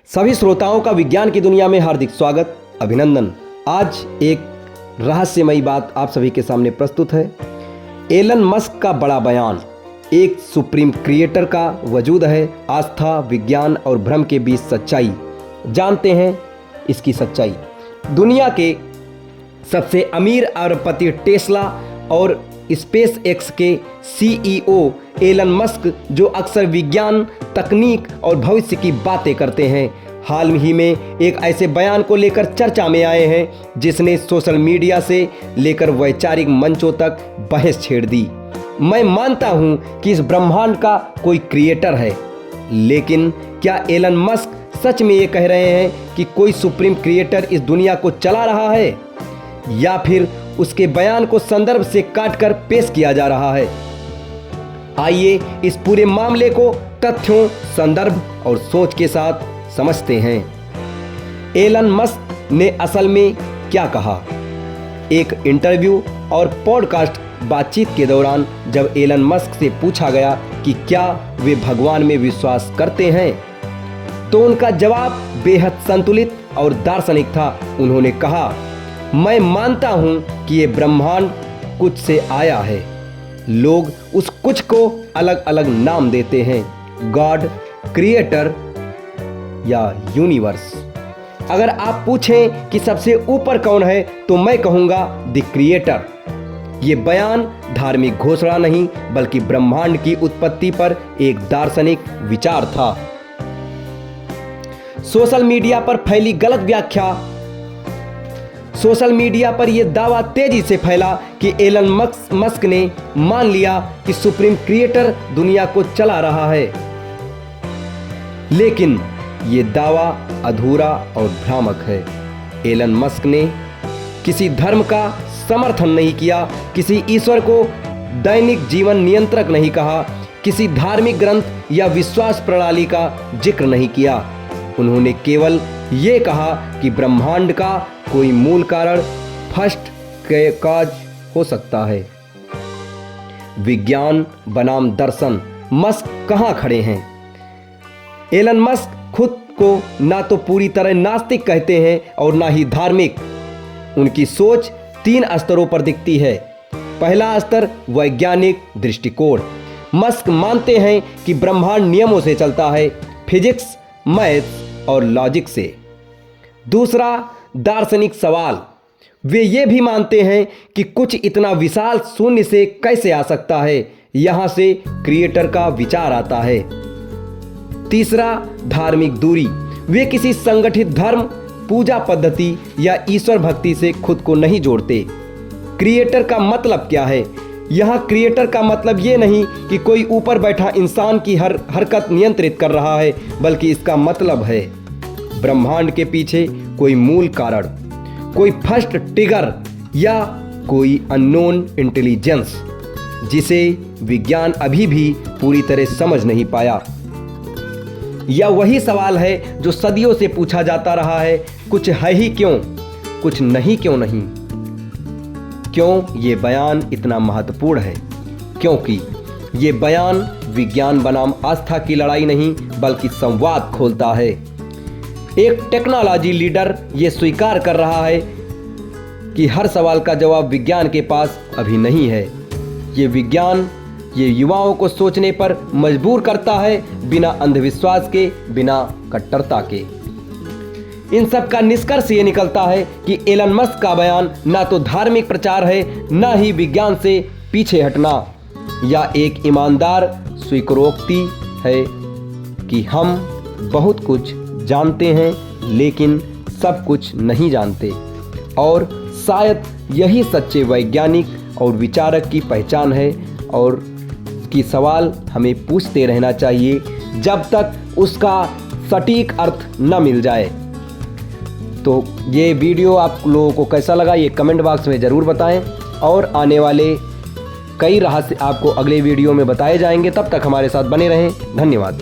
सभी श्रोताओं का विज्ञान की दुनिया में हार्दिक स्वागत, अभिनंदन। आज एक रहस्यमयी बात आप सभी के सामने प्रस्तुत है। एलन मस्क का बड़ा बयान। एक सुप्रीम क्रिएटर का वजूद है। आस्था, विज्ञान और भ्रम के बीच सच्चाई। जानते हैं इसकी सच्चाई। दुनिया के सबसे अमीर अरबपति टेस्ला और स्पेस एक्स के सीईओ एलन मस्क, जो अक्सर विज्ञान, तकनीक और भविष्य की बातें करते हैं, हाल ही में एक ऐसे बयान को लेकर चर्चा में आए हैं जिसने सोशल मीडिया से लेकर वैचारिक मंचों तक बहस छेड़ दी। मैं मानता हूं कि इस ब्रह्मांड का कोई क्रिएटर है, लेकिन क्या एलन मस्क सच में ये कह रहे हैं कि कोई सुप्रीम क्रिएटर इस दुनिया को चला रहा है, या फिर उसके बयान को संदर्भ से काटकर पेश किया जा रहा है? आइए इस पूरे मामले को तथ्यों, संदर्भ और सोच के साथ समझते हैं। एलन मस्क ने असल में क्या कहा? एक इंटरव्यू और पॉडकास्ट बातचीत के दौरान जब एलन मस्क से पूछा गया कि क्या वे भगवान में विश्वास करते हैं, तो उनका जवाब बेहद संतुलित और दार्शनिक था। उन्होंने कहा, मैं मानता हूं कि ये ब्रह्मांड कुछ से आया है। लोग उस कुछ को अलग अलग नाम देते हैं, गॉड, क्रिएटर या यूनिवर्स। अगर आप पूछें कि सबसे ऊपर कौन है, तो मैं कहूंगा द क्रिएटर। ये बयान धार्मिक घोषणा नहीं, बल्कि ब्रह्मांड की उत्पत्ति पर एक दार्शनिक विचार था। सोशल मीडिया पर फैली गलत व्याख्या। सोशल मीडिया पर यह दावा तेजी से फैला कि एलन मस्क ने मान लिया कि सुप्रीम क्रिएटर दुनिया को चला रहा है। लेकिन यह दावा अधूरा और भ्रामक है। एलन मस्क ने किसी धर्म का समर्थन नहीं किया, किसी ईश्वर को दैनिक जीवन नियंत्रक नहीं कहा, किसी धार्मिक ग्रंथ या विश्वास प्रणाली का जिक्र नहीं किया। उन्होंने केवल ये कहा कि ब्रह्मांड का कोई मूल कारण फर्स्ट कॉज हो सकता है। विज्ञान बनाम दर्शन, मस्क कहां खड़े हैं? एलन मस्क खुद को ना तो पूरी तरह नास्तिक कहते हैं और ना ही धार्मिक। उनकी सोच 3 स्तरों पर दिखती है। पहला स्तर वैज्ञानिक दृष्टिकोण। मस्क मानते हैं कि ब्रह्मांड नियमों से चलता है, फिजिक्स, मैथ्स और लॉजिक से। दूसरा दार्शनिक सवाल। वे ये भी मानते हैं कि कुछ इतना विशाल शून्य से कैसे आ सकता है, यहां से क्रिएटर का विचार आता है। तीसरा धार्मिक दूरी। वे किसी संगठित धर्म, पूजा पद्धति या ईश्वर भक्ति से खुद को नहीं जोड़ते। क्रिएटर का मतलब क्या है? यहां क्रिएटर का मतलब ये नहीं कि कोई ऊपर बैठा इंसान की हर हरकत नियंत्रित कर रहा है, बल्कि इसका मतलब है ब्रह्मांड के पीछे कोई मूल कारण, कोई फर्स्ट ट्रिगर या कोई अननोन इंटेलिजेंस, जिसे विज्ञान अभी भी पूरी तरह समझ नहीं पाया। यह वही सवाल है जो सदियों से पूछा जाता रहा है, कुछ है ही क्यों, कुछ नहीं क्यों नहीं। क्यों ये बयान इतना महत्वपूर्ण है? क्योंकि ये बयान विज्ञान बनाम आस्था की लड़ाई नहीं, बल्कि संवाद खोलता है। एक टेक्नोलॉजी लीडर ये स्वीकार कर रहा है कि हर सवाल का जवाब विज्ञान के पास अभी नहीं है। ये विज्ञान ये युवाओं को सोचने पर मजबूर करता है, बिना अंधविश्वास के, बिना कट्टरता के। इन सब का निष्कर्ष ये निकलता है कि एलन मस्क का बयान ना तो धार्मिक प्रचार है, ना ही विज्ञान से पीछे हटना, या एक ईमानदार स्वीकारोक्ति है कि हम बहुत कुछ जानते हैं, लेकिन सब कुछ नहीं जानते। और शायद यही सच्चे वैज्ञानिक और विचारक की पहचान है, और कि सवाल हमें पूछते रहना चाहिए जब तक उसका सटीक अर्थ न मिल जाए। तो ये वीडियो आप लोगों को कैसा लगा, ये कमेंट बॉक्स में ज़रूर बताएं, और आने वाले कई रहस्य आपको अगले वीडियो में बताए जाएंगे। तब तक हमारे साथ बने रहें। धन्यवाद।